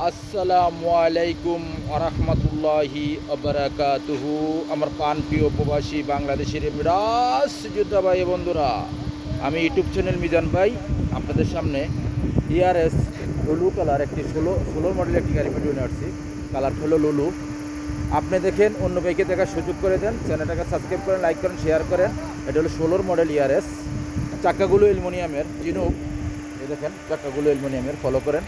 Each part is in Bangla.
আসসালামু আলাইকুম আরহামতুল্লাহি আবরাকাতুহু। আমার প্রাণপ্রিয় প্রবাসী বাংলাদেশের বিরাস যোদ্ধা ভাই বন্ধুরা, আমি ইউটিউব চ্যানেল মিজান ভাই আপনাদের সামনে ইআরএস লুলু কালার একটি ষোলো মডেলের একটি গাড়ি ভিডিও নিয়ে আসছি। কালারটা হলো লুলু। আপনি দেখেন, অন্য বাইকে দেখার সুযোগ করে দেন, চ্যানেলটাকে সাবস্ক্রাইব করেন, লাইক করেন, শেয়ার করেন। এটা হলো 16 মডেল ইআরএস। চাকাগুলো অ্যালুমিনিয়ামের জিনুক। এই দেখেন চাকাগুলো অ্যালুমিনিয়ামের, ফলো করেন।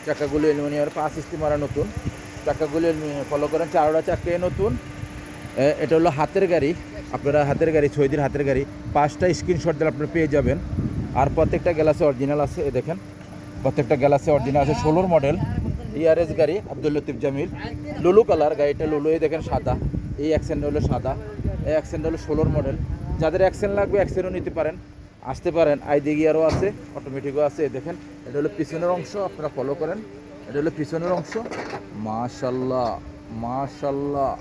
চাকাগুলো অ্যালুমিনিয়ামের, 5 ইস্তি মারা নতুন চাকাগুলো অ্যালুমিনিয়াম, ফলো করেন। চারোটা চাকায় নতুন। এটা হলো হাতের গাড়ি, আপনারা হাতের গাড়ি, ছয়দিন হাতের গাড়ি। 5টা স্ক্রিনশট দিলে আপনারা পেয়ে যাবেন। আর প্রত্যেকটা গ্লাসে অরিজিনাল আছে। এই দেখেন প্রত্যেকটা গ্লাসে অরিজিনাল আছে। 16 মডেল ইআরএস গাড়ি, আব্দুল লতিফ জামিল। লুলু কালার গাড়িটা, লুলু। এই দেখেন সাদা, এই অ্যাক্সেন্ট হলো সাদা, এই অ্যাক্সেন্ট হলো 16 মডেল। যাদের অ্যাক্সেন্ট লাগবে অ্যাক্সেন্টও নিতে পারেন, আসতে পারেন। আইডি গিয়ারও আছে, অটোমেটিকও আছে। দেখেন এটা হলো পিছনের অংশ, আপনারা ফলো করেন। এটা হলো পিছনের অংশ। মাশাল্লাহ মাশাল্লাহ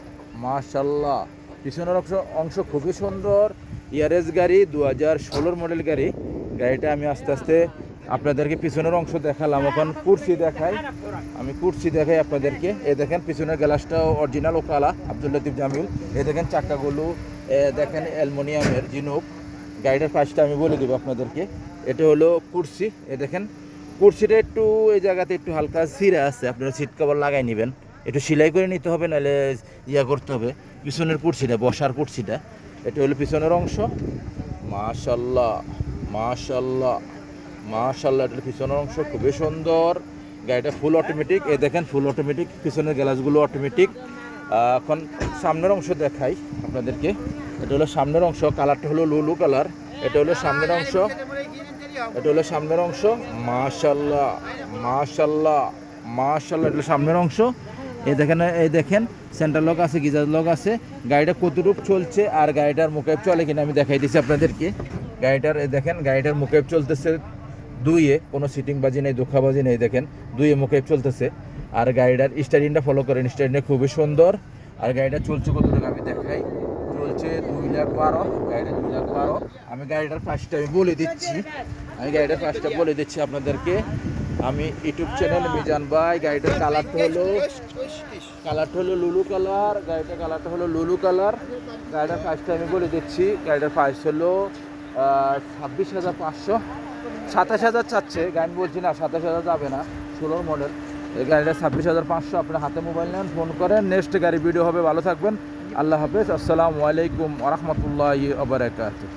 মাশাল্লাহ, পিছনের অংশ খুবই সুন্দর। ইআরএস গাড়ি, 2016 মডেল গাড়ি। গাড়িটা আমি আস্তে আস্তে আপনাদেরকে পিছনের অংশ দেখালাম। এখন কুরসি দেখাই, আমি কুরসি দেখাই আপনাদেরকে। এই দেখেন পিছনের গ্লাসটাও অরিজিনাল ও কালা, আব্দুল লতিফ জামিল। এই দেখেন চাকাগুলো দেখেন অ্যালুমিনিয়ামের জিনুক। গাড়িটার প্রাইসটা আমি বলে দেবো আপনাদেরকে। এটা হলো কুরসি। এ দেখেন কুরসিটা একটু এই জায়গাতে একটু হালকা ছিঁড়া আছে, আপনারা সিট কভার লাগাই নেবেন। একটু সেলাই করে নিতে হবে, নাহলে করতে হবে। পিছনের কুরসিটা, বসার কুরসিটা, এটা হলো পিছনের অংশ। মাশাল্লাহ মাশাল্লাহ মাশাল্লাহ, এটা পিছনের অংশ খুবই সুন্দর। গাড়িটা ফুল অটোমেটিক। এই দেখেন ফুল অটোমেটিক, পিছনের গ্লাসগুলো অটোমেটিক। এখন সামনের অংশ দেখাই আপনাদেরকে। এটা হলো সামনের অংশ, কালারটা হলো লুলু কালার। এটা হলো সামনের অংশ, এটা হলো সামনের অংশ। মাশাল্লাহ মাশাল্লাহ মাশাল্লাহ, এটা হলো সামনের অংশ। এই দেখেন সেন্টার লক আছে, গিজার লক আছে। গাড়িটা কতটুকু চলছে আর গাড়িটার মুখে চলে কিনা আমি দেখাই দিচ্ছি আপনাদেরকে। গাড়িটার দেখেন, গাড়িটার মুখে চলতেছে দুইয়ে, কোনো সিটিং বাজি নেই, ধোঁকাবাজি নেই। দেখেন দুইয়ে মুখে চলতেছে। আর গাড়িটার স্টারিংটা ফলো করেন, স্টারিংটা খুবই সুন্দর। আর গাড়িটা চলছে কতটুকু আমি দেখাই। চলছে 2,12,000, গাড়িটা 2,12,000। আমি গাড়িটার প্রাইসটা বলে দিচ্ছি, আপনাদেরকে। আমি ইউটিউব চ্যানেল মিজান ভাই। গাড়িটার কালারটা হলো লুলু কালার। গাড়িটার কালারটা হলো লুলু কালার। গাড়িটার প্রাইসটা আমি বলে দিচ্ছি। গাড়িটার প্রাইস হলো 26,500। 27,000 চাচ্ছে, গাড়ি বলছি না 27,000 যাবে না, 16 মডেল। এই গাড়িটা 26,500। আপনার হাতে মোবাইল নেন, ফোন করেন। নেক্সট গাড়ি ভিডিও হবে। ভালো থাকবেন, আল্লাহ হাফেজ। আসসালামু আলাইকুম ওয়া রাহমাতুল্লাহি ওয়া বারাকাতুহু।